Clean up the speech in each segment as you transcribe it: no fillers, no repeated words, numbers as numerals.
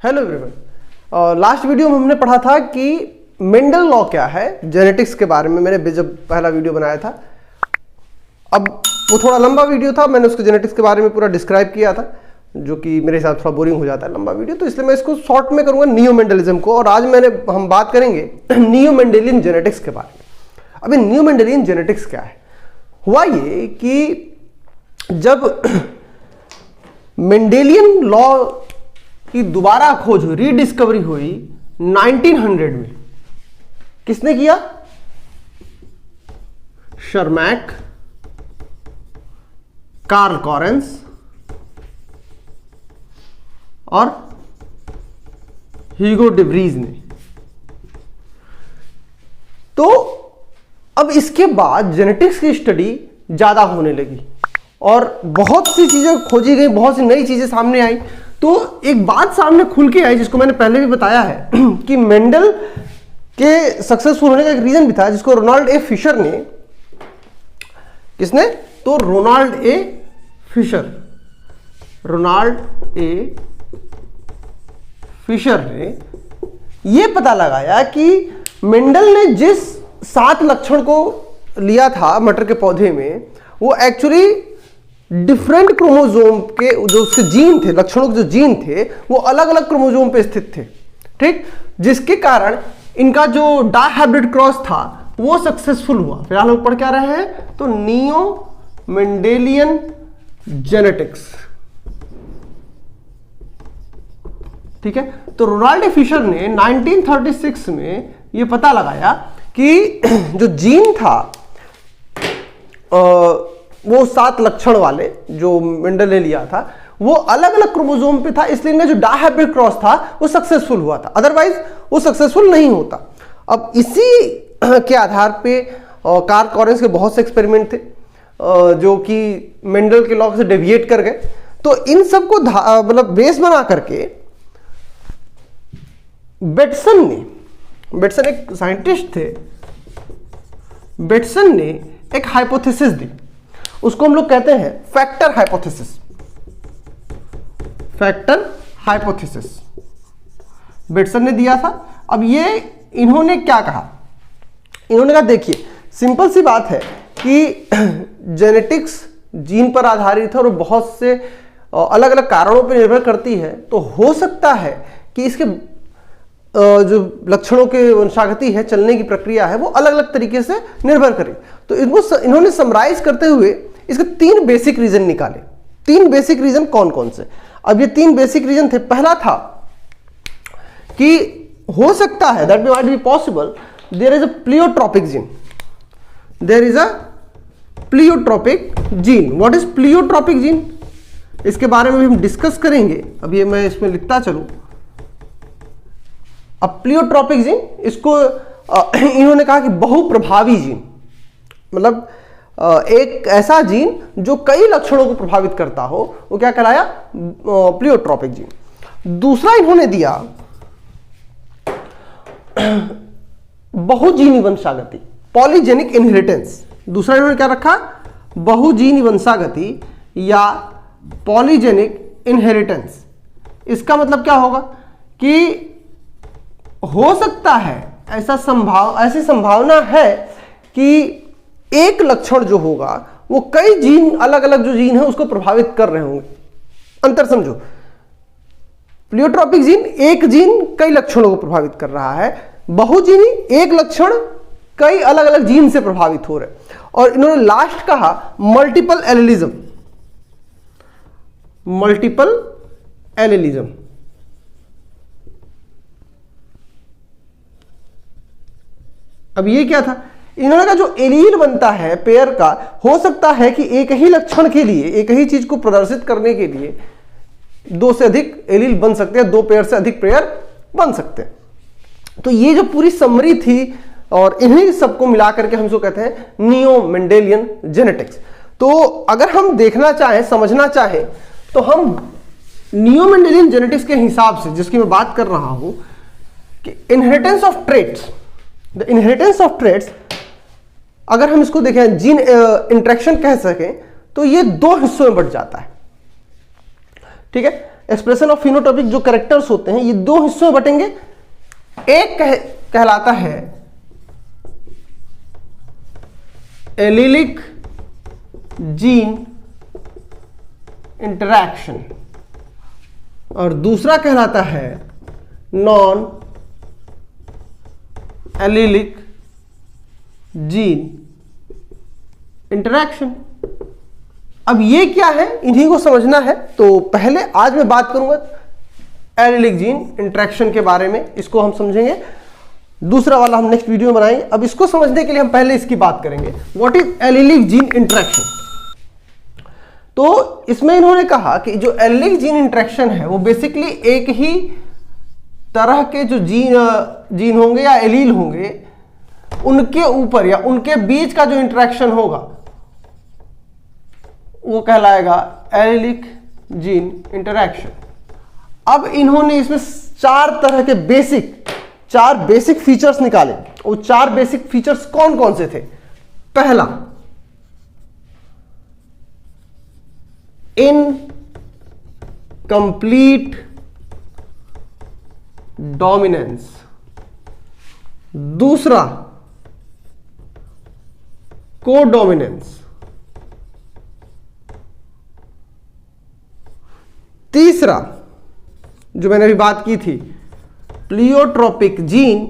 Hello everyone. Last video में हमने पढ़ा था कि मेंडल लॉ क्या है, जेनेटिक्स के बारे में। मैंने जब पहला वीडियो बनाया था, अब वो थोड़ा लंबा वीडियो था, मैंने उसको जेनेटिक्स के बारे में पूरा डिस्क्राइब किया था, जो कि मेरे हिसाब से थोड़ा बोरिंग हो जाता है लंबा वीडियो, तो इसलिए मैं इसको शॉर्ट में करूंगा नियो मेंडलिज्म को। और आज हम बात करेंगे नियो मेंडेलियन जेनेटिक्स के बारे में। अभी नियो मेंडेलियन जेनेटिक्स क्या है? हुआ ये कि जब मेंडेलियन लॉ की दोबारा खोज हुई, रीडिस्कवरी हुई 1900 में, किसने किया? शर्मैक, कार्ल कॉरेंस और ह्यूगो डे व्रीज ने। तो अब इसके बाद जेनेटिक्स की स्टडी ज्यादा होने लगी और बहुत सी चीजें खोजी गई, बहुत सी नई चीजें सामने आई। तो एक बात सामने खुल के आई, जिसको मैंने पहले भी बताया है कि मेंडल के सक्सेसफुल होने का एक रीजन भी था, जिसको रोनाल्ड ए फिशर ने, किसने? तो रोनाल्ड ए फिशर ने यह पता लगाया कि मेंडल ने जिस 7 लक्षण को लिया था मटर के पौधे में, वो एक्चुअली डिफरेंट क्रोमोसोम के जो उसके जीन थे, लक्षणों के जो जीन थे, वो अलग अलग क्रोमोसोम पे स्थित थे। ठीक, जिसके कारण इनका जो डायहाइब्रिड क्रॉस था वो सक्सेसफुल हुआ। फिलहाल हम पढ़ क्या रहे हैं? तो नियो मेंडेलियन जेनेटिक्स। ठीक है, तो रोनाल्ड ए फिशर ने 1936 में ये पता लगाया कि जो जीन था वो 7 लक्षण वाले जो मेंडल ने लिया था, वो अलग अलग क्रोमोसोम पे था, इसलिए इनका जो डायहाइब्रिड क्रॉस था वो सक्सेसफुल हुआ था, अदरवाइज वो सक्सेसफुल नहीं होता। अब इसी के आधार पे कार्ल कॉरेंस के बहुत से एक्सपेरिमेंट थे जो कि मेंडल के लॉ से डेविएट कर गए। तो इन सबको मतलब बेस बना करके बेटसन एक साइंटिस्ट थे, बेटसन ने एक हाइपोथेसिस दी, उसको हम लोग कहते हैं फैक्टर हाइपोथेसिस। बेटसन ने दिया था। अब ये इन्होंने क्या कहा? इन्होंने कहा देखिए, सिंपल सी बात है कि जेनेटिक्स जीन पर आधारित है और बहुत से अलग अलग कारणों पर निर्भर करती है। तो हो सकता है कि इसके जो लक्षणों के वंशागति है, चलने की प्रक्रिया है, वो अलग अलग तरीके से निर्भर करे। तो इन्होंने समराइज करते हुए इसके 3 बेसिक रीजन निकाले। 3 बेसिक रीजन कौन कौन से? अब ये 3 बेसिक रीजन थे। पहला था कि हो सकता है, that might be possible, there is a pleiotropic gene. What is pleiotropic gene? इसके बारे में भी हम डिस्कस करेंगे। अब ये मैं इसमें लिखता चलूं। अब प्लियोट्रॉपिक जीन, इसको इन्होंने कहा कि बहुप्रभावी जीन, मतलब एक ऐसा जीन जो कई लक्षणों को प्रभावित करता हो, वो क्या कहलाया? Pleiotropic gene. दूसरा इन्होंने दिया बहुजीनी वंशागति, पॉलीजेनिक इनहेरिटेंस। दूसरा इन्होंने क्या रखा? बहुजीनी वंशागति या पॉलीजेनिक इनहेरिटेंस। इसका मतलब क्या होगा कि हो सकता है, ऐसी संभावना है कि एक लक्षण जो होगा वो कई जीन, अलग अलग जो जीन है उसको प्रभावित कर रहे होंगे। अंतर समझो, प्लियोट्रॉपिक जीन, एक जीन कई लक्षणों को प्रभावित कर रहा है, बहुजीनी एक लक्षण कई अलग अलग जीन से प्रभावित हो रहे। और इन्होंने लास्ट कहा मल्टीपल एलिलिज्म। अब ये क्या था? इन्होंने कहा जो एलील बनता है पेयर का, हो सकता है कि एक ही लक्षण के लिए, एक ही चीज को प्रदर्शित करने के लिए 2 से अधिक एलील बन सकते हैं, 2 पेयर से अधिक पेयर बन सकते हैं। तो ये जो पूरी समरी थी, और इन्हीं सबको मिलाकर के हम इसको कहते हैं नियो मेंडेलियन जेनेटिक्स। तो अगर हम देखना चाहें, समझना चाहें, तो हम नियो मेंडेलियन जेनेटिक्स के हिसाब से, जिसकी मैं बात कर रहा हूं कि inheritance of traits, the inheritance of traits, अगर हम इसको देखें, जीन इंटरेक्शन कह सकें, तो ये 2 हिस्सों में बंट जाता है। ठीक है, एक्सप्रेशन ऑफ फिनोटाइपिक जो कैरेक्टर्स होते हैं ये दो हिस्सों में बटेंगे। एक कहलाता है एलीलिक जीन इंटरैक्शन और दूसरा कहलाता है नॉन एलीलिक जीन इंटरैक्शन। अब ये क्या है, इन्हीं को समझना है। तो पहले आज मैं बात करूंगा एलीलिक जीन इंटरैक्शन के बारे में, इसको हम समझेंगे। दूसरा वाला हम नेक्स्ट वीडियो में बनाएंगे। अब इसको समझने के लिए हम पहले इसकी बात करेंगे, what is allelic gene interaction. तो इसमें इन्होंने कहा कि जो एलीलिक जीन इंटरैक्शन है वो बेसिकली एक ही तरह के जो जीन होंगे या एलील होंगे उनके ऊपर या उनके बीच का जो इंटरैक्शन होगा वो कहलाएगा एलीलिक जीन इंटरैक्शन। अब इन्होंने इसमें चार बेसिक फीचर्स निकाले। वो चार बेसिक फीचर्स कौन कौन से थे? पहला, इनकंप्लीट डोमिनेंस। दूसरा, कोडोमिनेंस। तीसरा, जो मैंने अभी बात की थी, प्लियोट्रोपिक जीन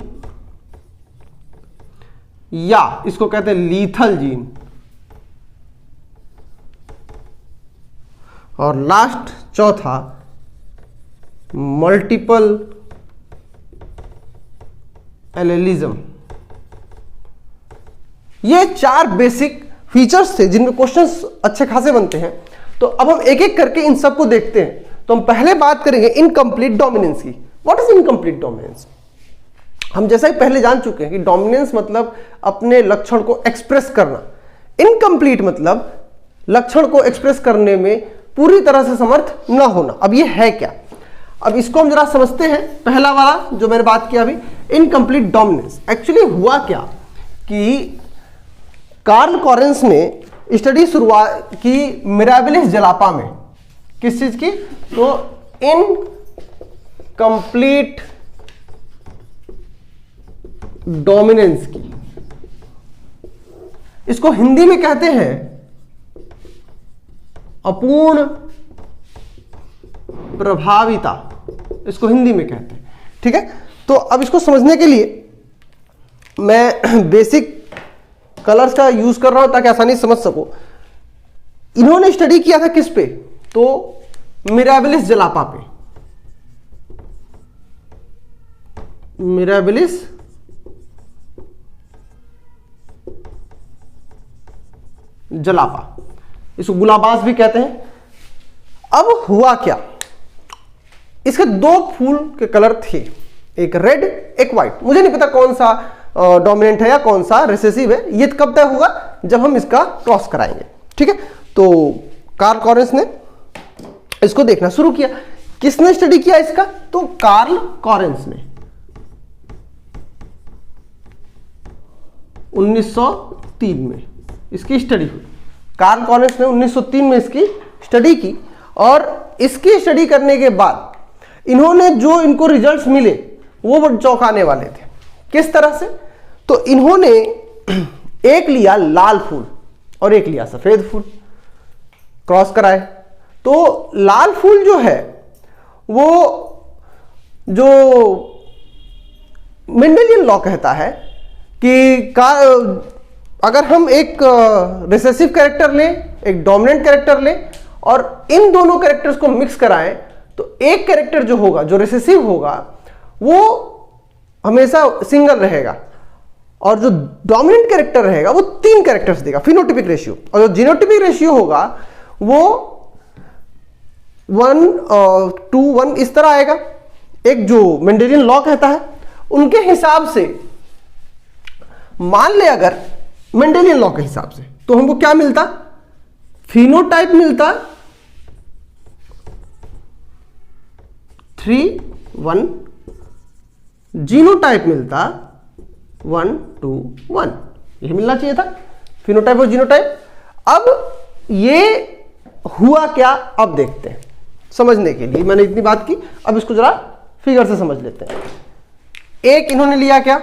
या इसको कहते हैं लीथल जीन। और लास्ट चौथा, मल्टीपल एलेलिज्म। ये चार बेसिक फीचर्स थे जिनमें क्वेश्चंस अच्छे खासे बनते हैं। तो अब हम एक एक करके इन सबको देखते हैं। तो हम पहले बात करेंगे इनकम्प्लीट डोमिनेंस की। What is incomplete dominance? हम जैसा ही पहले जान चुके हैं कि डोमिनेंस मतलब अपने लक्षण को एक्सप्रेस करना, इनकम्प्लीट मतलब लक्षण को एक्सप्रेस करने में पूरी तरह से समर्थ न होना। अब ये है क्या? अब इसको हम जरा समझते हैं। पहला वाला जो मैंने बात किया अभी, इनकम्प्लीट डोमिनेंस। एक्चुअली हुआ क्या कि कार्ल कॉरेंस ने स्टडी शुरुआत की मिराबिलिस जलापा में। किस चीज की? तो इनकम्प्लीट डोमिनेंस की। इसको हिंदी में कहते हैं अपूर्ण प्रभाविता, इसको हिंदी में कहते हैं। ठीक है, तो अब इसको समझने के लिए मैं बेसिक कलर्स का यूज कर रहा हूं ताकि आसानी से समझ सको। इन्होंने स्टडी किया था किस पे? तो मिराबिलिस जलापा पे। मिराबिलिस जलापा, इसको गुलाबाज भी कहते हैं। अब हुआ क्या, इसके दो फूल के कलर थे, एक रेड एक व्हाइट। मुझे नहीं पता कौन सा डोमिनेंट है या कौन सा रिसेसिव है, ये कब तय होगा जब हम इसका क्रॉस कराएंगे। ठीक है, तो कार्ल कॉरेंस ने इसको देखना शुरू किया। किसने स्टडी किया इसका? तो कार्ल कॉरेंस ने 1903 में इसकी स्टडी हुई। कार्ल कॉरेंस ने 1903 में इसकी स्टडी की और इसकी स्टडी करने के बाद इन्होंने जो इनको रिजल्ट्स मिले वो बड़े चौंकाने वाले थे। किस तरह से? तो इन्होंने एक लिया लाल फूल और एक लिया सफेद फूल, क्रॉस कराए। तो लाल फूल जो है वो जो मेंडेलियन लॉ कहता है कि अगर हम एक रिसेसिव कैरेक्टर लें, एक डोमिनेंट कैरेक्टर लें और इन दोनों कैरेक्टर्स को मिक्स कराएं तो एक कैरेक्टर जो होगा, जो रिसेसिव होगा, वो हमेशा सिंगल रहेगा और जो डोमिनेंट कैरेक्टर रहेगा वो 3 कैरेक्टर्स देगा, फिनोटिपिक रेशियो। और जो जीनोटिपिक रेशियो होगा वो 1:1 इस तरह आएगा। एक जो मेंडेलियन लॉ कहता है उनके हिसाब से, मान ले अगर मेंडेलियन लॉ के हिसाब से, तो हमको क्या मिलता? फिनोटाइप मिलता 3:1, जीनोटाइप मिलता 1:1। यही मिलना चाहिए था, फिनोटाइप और जीनोटाइप। अब ये हुआ क्या, अब देखते हैं। समझने के लिए मैंने इतनी बात की। अब इसको जरा फिगर से समझ लेते हैं। एक इन्होंने लिया क्या,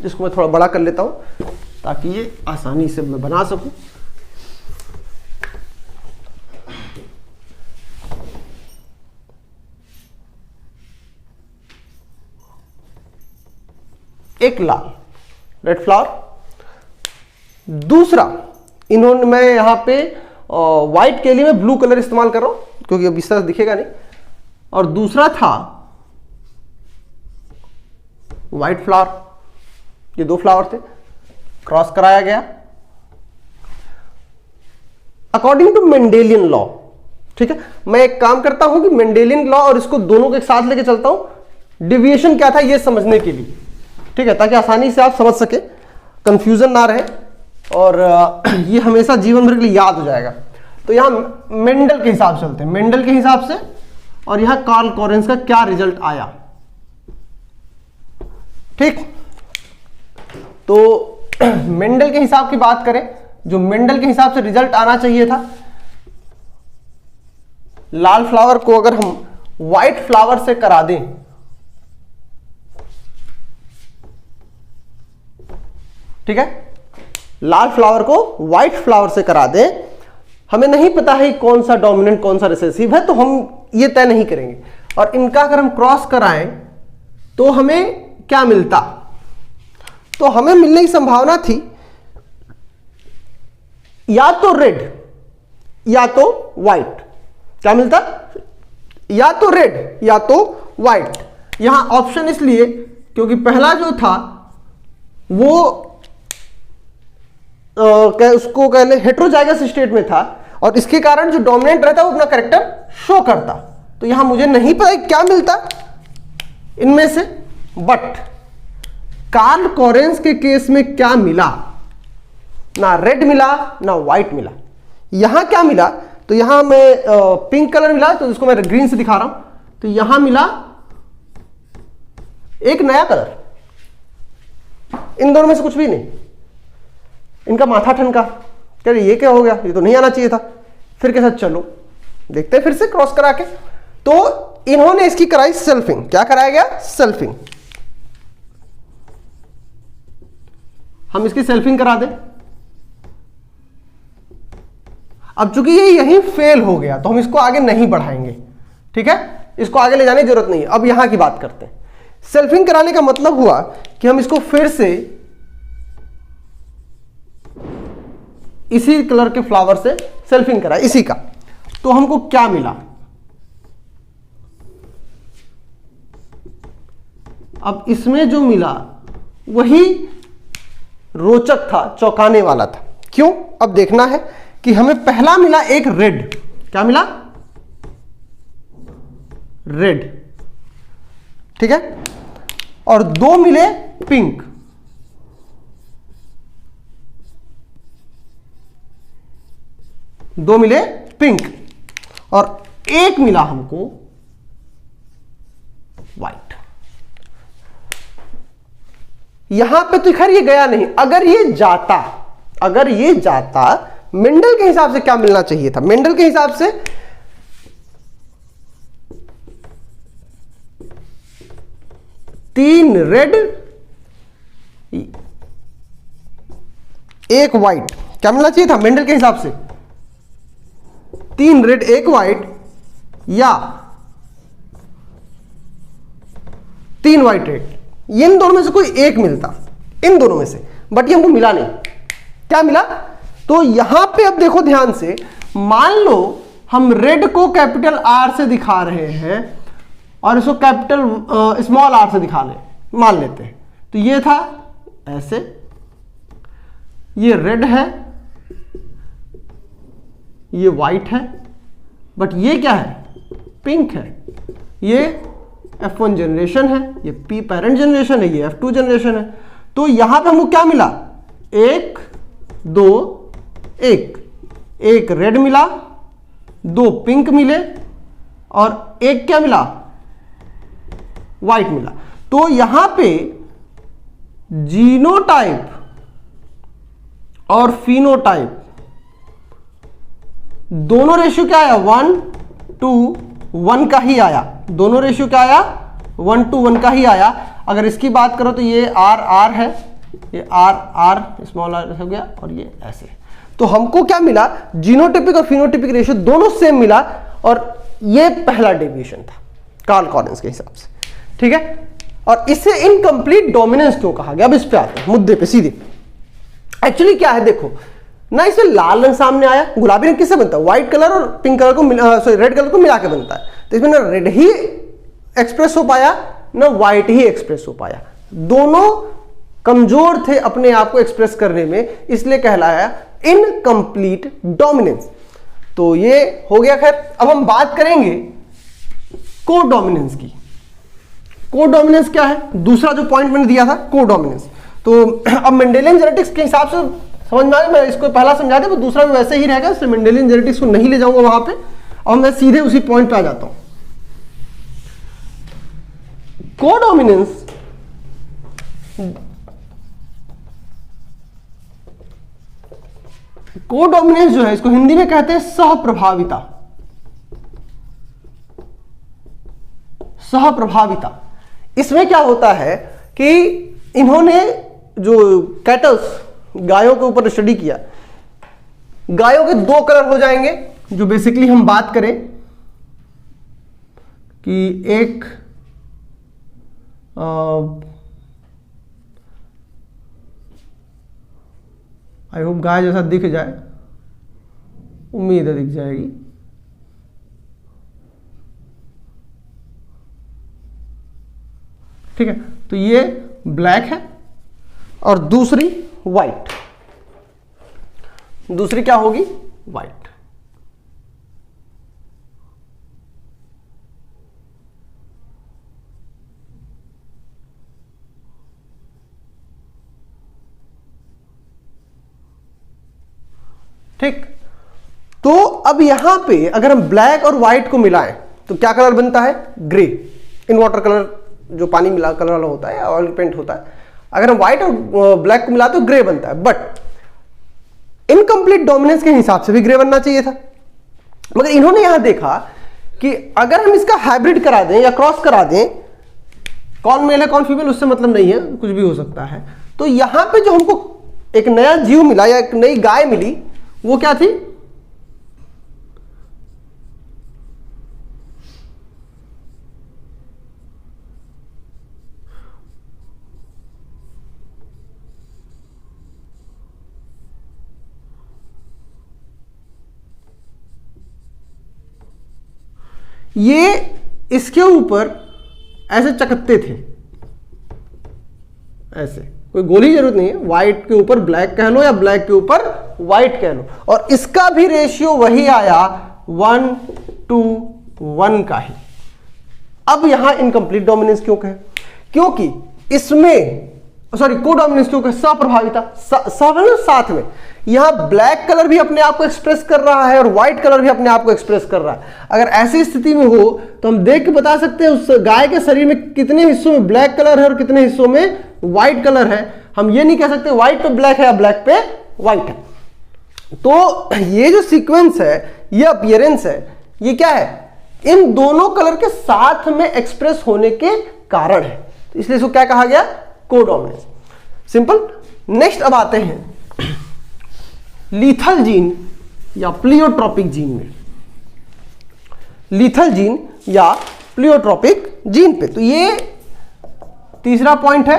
इसको मैं थोड़ा बड़ा कर लेता हूं ताकि ये आसानी से मैं बना सकूं। एक लाल रेड फ्लावर, दूसरा इन्होंने, मैं यहां पे व्हाइट के लिए मैं ब्लू कलर इस्तेमाल कर रहा हूं क्योंकि अब इस तरह दिखेगा नहीं, और दूसरा था व्हाइट फ्लावर। ये दो फ्लावर थे, क्रॉस कराया गया अकॉर्डिंग टू मेंडेलियन लॉ। ठीक है, मैं एक काम करता हूं कि मेंडेलियन लॉ और इसको दोनों को एक साथ लेके चलता हूं, डिविएशन क्या था ये समझने के लिए। ठीक है, ताकि आसानी से आप समझ सके, कंफ्यूजन ना रहे, और ये हमेशा जीवन भर के लिए याद हो जाएगा। तो यहां मेंडल के हिसाब से चलते हैं, मेंडल के हिसाब से, और यहां कार्ल कोरेंस का क्या रिजल्ट आया। ठीक, तो मेंडल के हिसाब की बात करें, जो मेंडल के हिसाब से रिजल्ट आना चाहिए था, लाल फ्लावर को अगर हम व्हाइट फ्लावर से करा दें, ठीक है, लाल फ्लावर को व्हाइट फ्लावर से करा दें, हमें नहीं पता है कौन सा डोमिनेंट कौन सा रिसेसिव है, तो हम ये तय नहीं करेंगे। और इनका अगर हम क्रॉस कराएं तो हमें क्या मिलता, तो हमें मिलने की संभावना थी या तो रेड या तो व्हाइट। क्या मिलता, या तो रेड या तो व्हाइट। यहां ऑप्शन इसलिए क्योंकि पहला जो था वो उसको कह ले हेट्रोजाइगस स्टेट में था, और इसके कारण जो डोमिनेंट रहता वो अपना कैरेक्टर शो करता। तो यहां मुझे नहीं पता क्या मिलता इनमें से, बट कार्ल कोरेंस के केस में क्या मिला, ना रेड मिला ना व्हाइट मिला। यहां क्या मिला, तो यहां मैं पिंक कलर मिला, तो इसको मैं ग्रीन से दिखा रहा हूं। तो यहां मिला एक नया कलर, इन दोनों में से कुछ भी नहीं। इनका माथा ठनका, कह रहे ये क्या हो गया, ये तो नहीं आना चाहिए था। फिर के साथ चलो देखते हैं फिर से क्रॉस करा के। तो इन्होंने इसकी कराई सेल्फिंग। क्या कराया गया, सेल्फिंग। हम इसकी सेल्फिंग करा दें। अब चूंकि ये यहीं फेल हो गया तो हम इसको आगे नहीं बढ़ाएंगे। ठीक है, इसको आगे ले जाने की जरूरत नहीं है। अब यहां की बात करते हैं। सेल्फिंग कराने का मतलब हुआ कि हम इसको फिर से इसी कलर के फ्लावर से सेल्फिंग करा, इसी का। तो हमको क्या मिला, अब इसमें जो मिला वही रोचक था, चौंकाने वाला था। क्यों, अब देखना है कि हमें पहला मिला एक रेड। क्या मिला, रेड। ठीक है, और दो मिले पिंक। दो मिले पिंक, और एक मिला हमको व्हाइट। यहां पे तो खैर ये गया नहीं। अगर ये जाता मेंडल के हिसाब से क्या मिलना चाहिए था, मेंडल के हिसाब से तीन रेड एक व्हाइट। क्या मिलना चाहिए था मेंडल के हिसाब से, तीन रेड एक व्हाइट, या तीन व्हाइट रेड। इन दोनों में से कोई एक मिलता, इन दोनों में से, बट ये हमको मिला नहीं। क्या मिला, तो यहां पे अब देखो ध्यान से, मान लो हम रेड को कैपिटल आर से दिखा रहे हैं और इसको कैपिटल स्मॉल आर से मान लेते हैं। तो ये था ऐसे, ये रेड है, ये व्हाइट है, बट ये क्या है, पिंक है। ये F1 जनरेशन है, ये P पेरेंट जनरेशन है, ये F2 जनरेशन है। तो यहां पे हमको क्या मिला, एक दो एक रेड मिला, दो पिंक मिले, और एक क्या मिला, व्हाइट मिला। तो यहां पे जीनोटाइप और फिनोटाइप दोनों रेशियो क्या आया, 1:1 का ही आया, दोनों रेशियो क्या आया, 1:1 का ही आया। अगर इसकी बात करो तो ये R है, ये R स्मॉल r हो गया, और ये ऐसे। तो हमको क्या मिला, जीनोटिपिक और फिनोटिपिक रेशियो दोनों सेम मिला, और ये पहला डेविएशन था कार्ल कॉलिंस के हिसाब से, ठीक है। और इसे इनकम्प्लीट डोमिनेंस क्यों कहा गया, अब इस पे आते हैं मुद्दे पे सीधे। एक्चुअली क्या है, देखो ना, इसमें लाल रंग सामने आया, गुलाबी रंग किससे बनता है, व्हाइट कलर और पिंक कलर को रेड कलर को मिला के बनता है। तो इसमें ना रेड ही एक्सप्रेस हो पाया ना व्हाइट ही एक्सप्रेस हो पाया, दोनों कमजोर थे अपने आप को एक्सप्रेस करने में, इसलिए कहलाया इनकम्प्लीट डोमिनेंस। तो ये हो गया। खैर अब हम बात करेंगे कोडोमिनेंस की। कोडोमिनेंस क्या है, दूसरा जो पॉइंट मैंने दिया था कोडोमिनेंस। तो अब मेंडेलियन जेनेटिक्स के हिसाब से समझ में आया, मैं इसको पहला समझा दिया, तो दूसरा भी वैसे ही रहेगा, इसलिए मेंडेलियन जेनेटिक्स को नहीं ले जाऊंगा वहां पे, और मैं सीधे उसी पॉइंट पे आ जाता हूं। कोडोमिनेंस कोडोमिनेंस जो है, इसको हिंदी में कहते हैं सहप्रभाविता। सहप्रभाविता, इसमें क्या होता है कि इन्होंने जो कैटल्स, गायों के ऊपर स्टडी किया, गायों के दो कलर हो जाएंगे, जो बेसिकली हम बात करें कि एक आई होप गाय जैसा दिख जाए, उम्मीद है दिख जाएगी। ठीक है, तो ये ब्लैक है और दूसरी व्हाइट, दूसरी क्या होगी, व्हाइट। ठीक, तो अब यहां पे अगर हम ब्लैक और व्हाइट को मिलाएं तो क्या कलर बनता है, ग्रे, इन वाटर कलर, जो पानी मिला कलर वाला होता है, ऑयल पेंट होता है। अगर हम व्हाइट और ब्लैक को मिलाते तो ग्रे बनता है, बट इनकम्प्लीट डोमिनेंस के हिसाब से भी ग्रे बनना चाहिए था। मगर इन्होंने यहां देखा कि अगर हम इसका हाइब्रिड करा दें या क्रॉस करा दें, कौन मेल है कौन फीमेल उससे मतलब नहीं है, कुछ भी हो सकता है। तो यहां पे जो हमको एक नया जीव मिला या एक नई गाय मिली, वो क्या थी, ये इसके ऊपर ऐसे चकत्ते थे, ऐसे, कोई गोली जरूरत नहीं है, व्हाइट के ऊपर ब्लैक कह लो या ब्लैक के ऊपर व्हाइट कह लो, और इसका भी रेशियो वही आया 1:1 का ही। अब यहां इनकम्प्लीट डोमिनेंस क्यों कहे, क्योंकि इसमें कोडोमिनेंस क्यों कहे, सप्रभाविता, साथ में यहां ब्लैक कलर भी अपने आप को एक्सप्रेस कर रहा है और व्हाइट कलर भी अपने आप को एक्सप्रेस कर रहा है। अगर ऐसी स्थिति में हो तो हम देख के बता सकते हैं उस गाय के शरीर में कितने हिस्सों में ब्लैक कलर है और कितने हिस्सों में व्हाइट कलर है। हम ये नहीं कह सकते व्हाइट पे ब्लैक है या ब्लैक पे व्हाइट है। तो ये जो सीक्वेंस है, ये अपीयरेंस है, ये क्या है, इन दोनों कलर के साथ में एक्सप्रेस होने के कारण है, तो इसलिए इसको क्या कहा गया, कोडोमिनेंस। सिंपल। नेक्स्ट अब आते हैं लीथल जीन या प्लियोट्रोपिक जीन में, लीथल जीन या प्लियोट्रोपिक जीन पे। तो ये तीसरा पॉइंट है,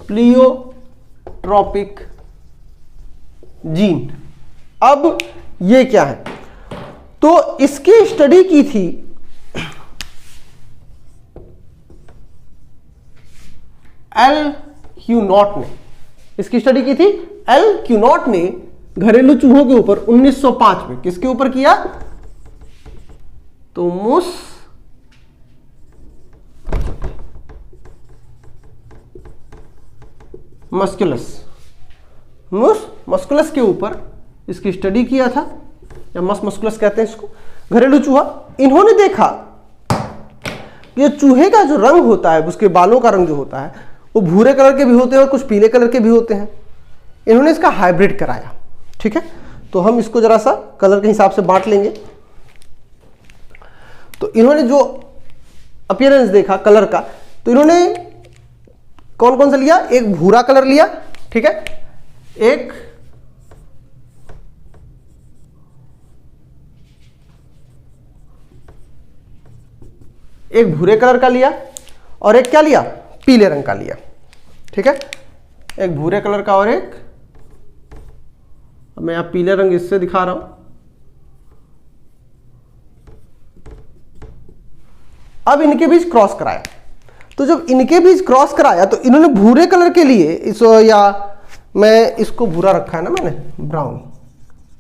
प्लियोट्रोपिक जीन। अब ये क्या है, तो इसकी स्टडी की थी एल क्यूनॉट ने, इसकी स्टडी की थी एल क्यूनॉट ने घरेलू चूहों के ऊपर 1905 में। किसके ऊपर किया, तो मूस मस्कुलस, मूस मस्कुलस के ऊपर इसकी स्टडी किया था, या मस मस्कुलस कहते हैं इसको, घरेलू चूहा। इन्होंने देखा कि चूहे का जो रंग होता है, उसके बालों का रंग जो होता है, वो भूरे कलर के भी होते हैं और कुछ पीले कलर के भी होते हैं। इन्होंने इसका हाइब्रिड कराया, ठीक है। तो हम इसको जरा सा कलर के हिसाब से बांट लेंगे। तो इन्होंने जो अपीयरेंस देखा कलर का, तो इन्होंने कौन कौन सा लिया, एक भूरा कलर लिया, ठीक है, एक भूरे कलर का लिया और एक क्या लिया, पीले रंग का लिया, ठीक है, एक भूरे कलर का और एक, मैं यहां पीले रंग इससे दिखा रहा हूं। अब इनके बीच क्रॉस कराया, तो जब इनके बीच क्रॉस कराया तो इन्होंने भूरे कलर के लिए या मैं इसको भूरा रखा है ना, मैंने ब्राउन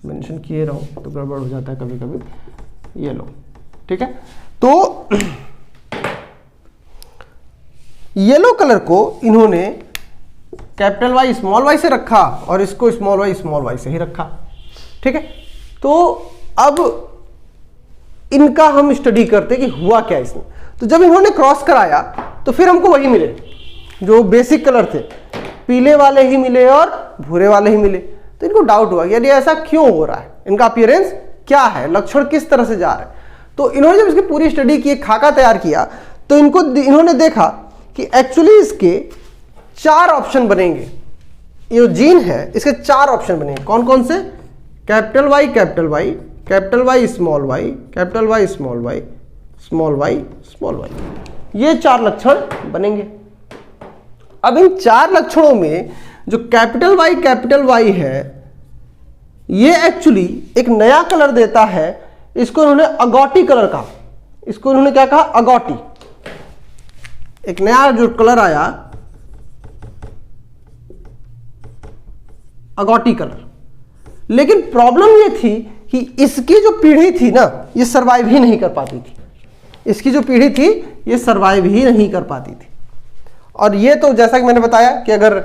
मेंशन किए रहा हूं तो गड़बड़ हो जाता है कभी कभी, ये लो, ठीक है। तो येलो कलर को इन्होंने कैपिटल वाई स्मॉल वाई से रखा और इसको स्मॉल वाई से ही रखा, ठीक है। तो अब इनका हम स्टडी करते कि हुआ क्या इसमें। तो जब इन्होंने क्रॉस कराया तो फिर हमको वही मिले जो बेसिक कलर थे, पीले वाले ही मिले और भूरे वाले ही मिले। तो इनको डाउट हुआ कि ऐसा क्यों हो रहा है, इनका अपीयरेंस क्या है, लक्षण किस तरह से जा रहा है। तो इन्होंने जब इसकी पूरी स्टडी की, खाका तैयार किया, तो इन्होंने देखा कि एक्चुअली इसके 4 ऑप्शन बनेंगे। ये जो जीन है इसके 4 ऑप्शन बनेंगे। कौन कौन से, capital Y capital Y, capital Y small Y, capital Y small Y, small Y small Y, ये 4 लक्षण बनेंगे। अब इन 4 लक्षणों में जो कैपिटल वाई है ये एक्चुअली एक नया कलर देता है, इसको इन्होंने अगॉटी कलर कहा। इसको इन्होंने क्या कहा, अगॉटी। एक नया जो कलर आया अगॉटी कलर। लेकिन प्रॉब्लम ये थी कि इसकी जो पीढ़ी थी ना ये सरवाइव ही नहीं कर पाती थी। इसकी जो पीढ़ी थी ये सरवाइव ही नहीं कर पाती थी। और ये तो जैसा कि मैंने बताया कि अगर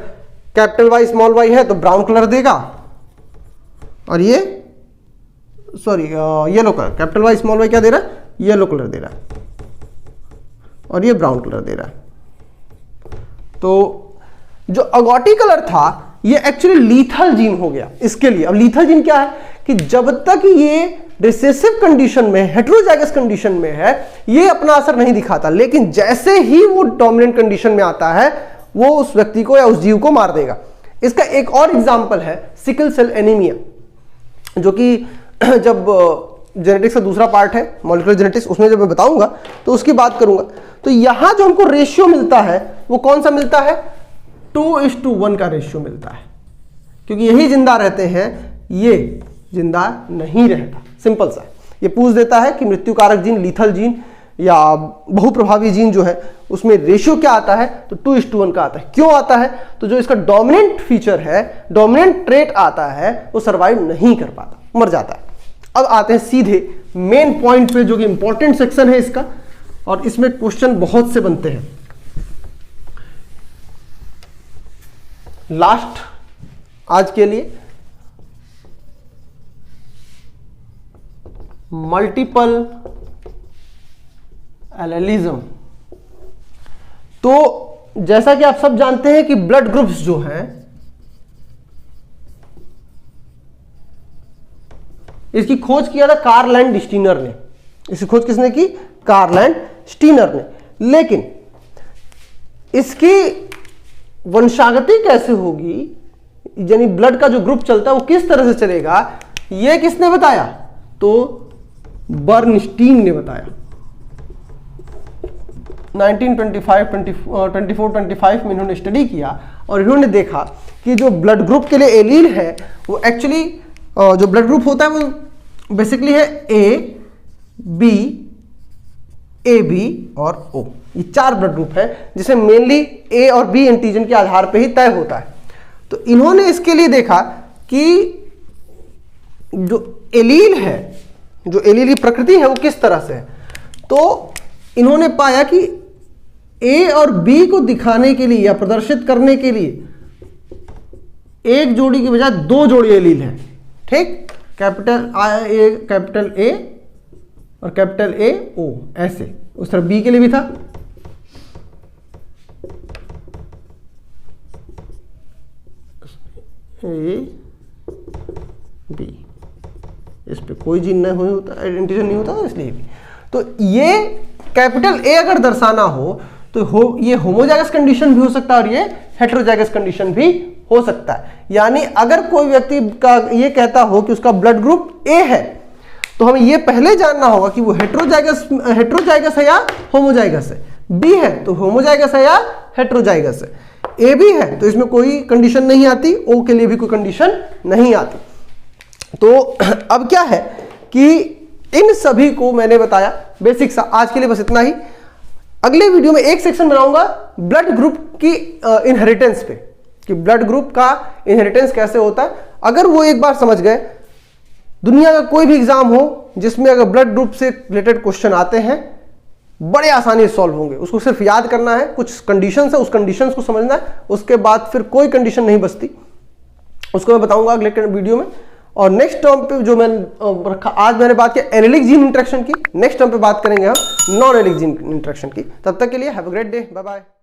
कैपिटल वाई स्मॉल वाई है तो ब्राउन कलर देगा, और ये yellow colour, capital Y small Y क्या दे रहा है, येलो कलर दे रहा है, और ये ब्राउन कलर दे रहा है। तो जो अगॉटी कलर था ये एक्चुअली लीथल जीन हो गया इसके लिए। अब लीथल जीन क्या है कि जब तक ये रिसेसिव कंडीशन में, हेटेरोजाइगस कंडीशन में है, ये अपना असर नहीं दिखाता, लेकिन जैसे ही वो डोमिनेंट कंडीशन में आता है वो उस व्यक्ति को या उस जीव को मार देगा। इसका एक और एग्जांपल है सिकल सेल एनीमिया, जो कि जब जेनेटिक्स का दूसरा पार्ट है मॉलिक्यूलर जेनेटिक्स, उसमें जब मैं बताऊंगा तो उसकी बात करूंगा। तो यहां जो हमको रेशियो मिलता है वो कौन सा मिलता है, 2:1 का रेशियो मिलता है, क्योंकि यही जिंदा रहते हैं, ये जिंदा नहीं रहता। सिंपल सा ये पूछ देता है कि मृत्यु कारक जीन, लीथल जीन या बहुप्रभावी जीन जो है उसमें रेशियो क्या आता है, तो 2:1 का आता है। क्यों आता है, तो जो इसका डोमिनेंट फीचर है, डोमिनेंट ट्रेट आता है, वो सर्वाइव नहीं कर पाता, मर जाता है। अब आते हैं सीधे मेन पॉइंट पे जो कि इंपॉर्टेंट सेक्शन है इसका, और इसमें क्वेश्चन बहुत से बनते हैं। लास्ट आज के लिए मल्टीपल एलेलिज्म। तो जैसा कि आप सब जानते हैं कि ब्लड ग्रुप्स जो हैं, इसकी खोज किया था कार्ल एंड स्टीनर ने। इसकी खोज किसने की, कार्ल एंड स्टीनर ने। लेकिन इसकी वंशागति कैसे होगी, यानी ब्लड का जो ग्रुप चलता है वो किस तरह से चलेगा, ये किसने बताया, तो बर्नस्टीन ने बताया। 1924-25 में इन्होंने स्टडी किया और इन्होंने देखा कि जो ब्लड ग्रुप के लिए एलील है वो एक्चुअली जो ब्लड ग्रुप होता है वो बेसिकली है ए बी और ओ। ये 4 ब्लड ग्रुप है जिसे मेनली ए और बी एंटीजन के आधार पे ही तय होता है। तो इन्होंने इसके लिए देखा कि जो एलील है, जो एलील की प्रकृति है वो किस तरह से है। तो इन्होंने पाया कि ए और बी को दिखाने के लिए या प्रदर्शित करने के लिए एक जोड़ी की बजाय 2 जोड़ी एलील है, ठीक, कैपिटल ए और कैपिटल ए ओ, ऐसे। उस तरह बी के लिए भी था, ए बी, इस पे कोई जीन नहीं हुई होता, इंटीजर नहीं होता, इसलिए भी। तो ये कैपिटल ए अगर दर्शाना हो तो ये होमोजाइगस कंडीशन भी हो सकता है और ये हेटेरोजाइगस कंडीशन भी हो सकता है। यानी अगर कोई व्यक्ति का ये कहता हो कि उसका ब्लड ग्रुप ए है, तो हमें ये पहले जानना होगा कि वो हेटेरोजाइगस है या होमोजाइगस है। बी है तो होमोजाइगस है या हेटेरोजाइगस है। ए भी है तो इसमें कोई कंडीशन नहीं आती, ओ के लिए भी कोई कंडीशन नहीं आती। तो अब क्या है कि इन सभी को मैंने बताया बेसिक सा। आज के लिए बस इतना ही। अगले वीडियो में एक सेक्शन बनाऊंगा ब्लड ग्रुप की इनहेरिटेंस पे, कि ब्लड ग्रुप का इनहेरिटेंस कैसे होता है। अगर वो एक बार समझ गए, दुनिया का कोई भी एग्जाम हो जिसमें अगर ब्लड ग्रुप से रिलेटेड क्वेश्चन आते हैं, बड़े आसानी से सॉल्व होंगे। उसको सिर्फ याद करना है, कुछ कंडीशंस है, उस कंडीशंस को समझना है, उसके बाद फिर कोई कंडीशन नहीं बचती। उसको मैं बताऊंगा अगले वीडियो में। और नेक्स्ट टर्म पे जो मैंने रखा, आज मैंने बात की एलिलिक जीन इंटरेक्शन की, नेक्स्ट टर्म पे बात करेंगे हम नॉन एलिलिक जीन इंटरेक्शन की। तब तक के लिए have a great day, bye bye.